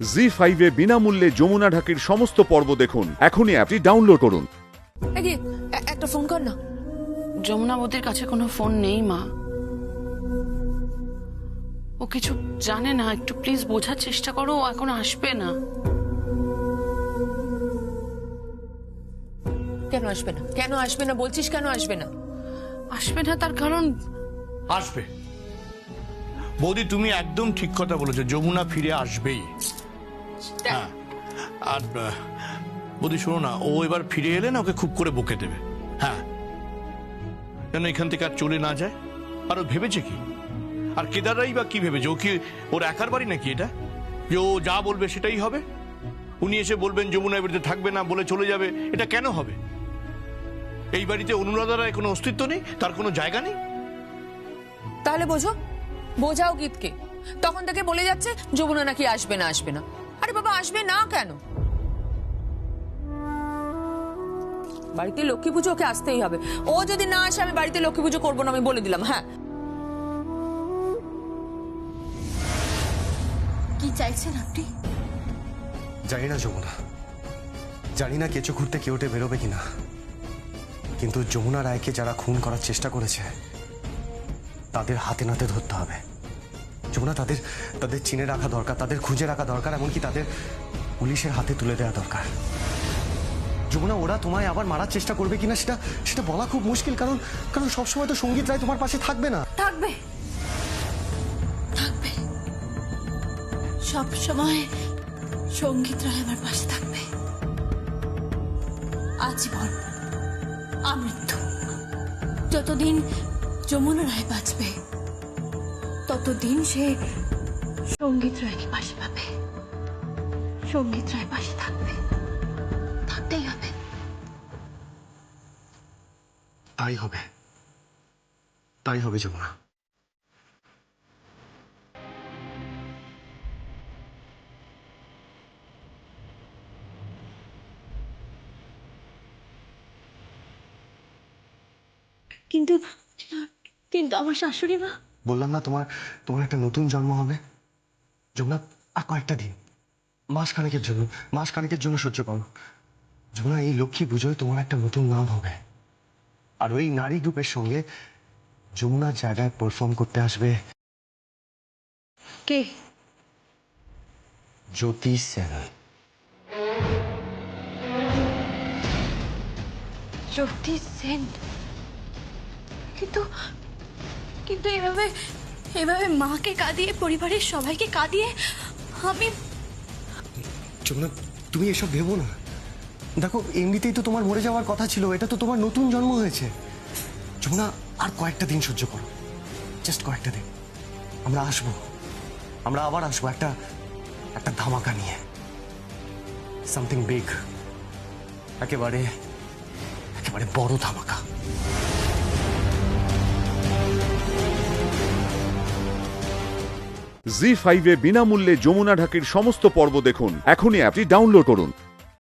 জি5 এ বিনামূল্যে যমুনা ঢাকির সমস্ত পর্ব দেখুন। এখনই অ্যাপটি ডাউনলোড করুন। একটা ফোন কর না। যমুনাবতীর কাছে কোনো ফোন নেই মা, ও কিছু জানে না। একটু প্লিজ বোঝার চেষ্টা করো, ও এখন আসবে না। কেন আসবে না? কেন আসবে না বলছিস? কেন আসবে না? আসবে না তার কারণ আসবে। বৌদি তুমি একদম ঠিক কথা বলেছো, যমুনা ফিরে আসবেই। হ্যাঁ, আর বৌদি শোনো না, ও এবার ফিরে এলে না ওকে খুব করে বকে দেবে। হ্যাঁ, যেন এখান থেকে আর চলে না যায়। আর ও ভেবেছে কি? আর কেদাররাই বা কি ভেবেছে? ও কি ওর একার বাড়ি নাকি এটা, যে ও যা বলবে সেটাই হবে? উনি এসে বলবেন যমুনা বাড়িতে থাকবে না, বলে চলে যাবে। এটা কেন হবে? এই বাড়িতে অনুরাধা রায় কোনো অস্তিত্ব নেই, তার কোনো জায়গা নেই। তাহলে বোঝাও গীতকে। তখন থেকে বলে যাচ্ছে যমুনা নাকি আসবে না আসবে না। আরে বাবা, আসবে না কেন? বাড়িতে লক্ষ্মী পুজো, ওকে আসতেই হবে। ও যদি না আসে আমি বাড়িতে লক্ষ্মী পুজো করবো না, আমি বলে দিলাম। হ্যাঁ, কি চাইছেন আপনি? জানি না যমুনা, জানি না কেঁচো ঘুরতে কেউটে বেরোবে কিনা, কিন্তু যমুনা রায়কে যারা খুন করার চেষ্টা করেছে তাদের হাতে নাতে ধরতে হবে। যমুনা, তাদের চিনে রাখা দরকার, তাদের খুঁজে রাখা দরকার, এমনকি তাদের পুলিশের হাতে তুলে দেওয়া দরকার। যমুনা, ওরা তোমায় আবার মারার চেষ্টা করবে কিনা সেটা বলা খুব মুশকিল, কারণ সবসময় তো সঙ্গীত রায় তোমার পাশে থাকবে না। থাকবে, থাকবে, সব সময় সঙ্গীত রায় আমার পাশে থাকবে। আজীবন, আমৃত্যু। যতদিন যমুনা রায় বাঁচবে ততদিন সে সঙ্গীত রায়কে পাশে পাবে, সঙ্গীত রায় পাশে থাকবে, থাকতেই হবে। তাই হবে যমুনা। কিন্তু কিন্তু আমার শাশুড়ি মা। বললাম না, তোমার একটা নতুন জন্ম হবে যমুনা। আর কয়েকটা দিন, মাসখানেকের জন্য সহ্য করো যমুনা। এই লক্ষ্মী পুজোয় তোমার একটা নতুন নাম হবে, আর ওই নারী গ্রুপের সঙ্গে যমুনার জায়গায় পারফর্ম করতে আসবে কে? জ্যোতি সেন। জ্যোতি সেন? কিন্তু কিন্তু এভাবে মাকে কাঁদিয়ে, পরিবারের সবাইকে কাঁদিয়ে আমি... যমুনা, তুমি এসব ভেবো না। দেখো, এমনিতেই তো তোমার মরে যাওয়ার কথা ছিল, এটা তো তোমার নতুন জন্ম হয়েছে। যমুনা, আর কয়েকটা দিন সহ্য করো, জাস্ট কয়েকটা দিন। আমরা আবার আসবো একটা ধামাকা নিয়ে, সামথিং বিগ, একেবারে বড় ধামাকা। জি5 এ বিনামূল্যে যমুনা ঢাকির সমস্ত পর্ব দেখুন। এখনই অ্যাপটি ডাউনলোড করুন।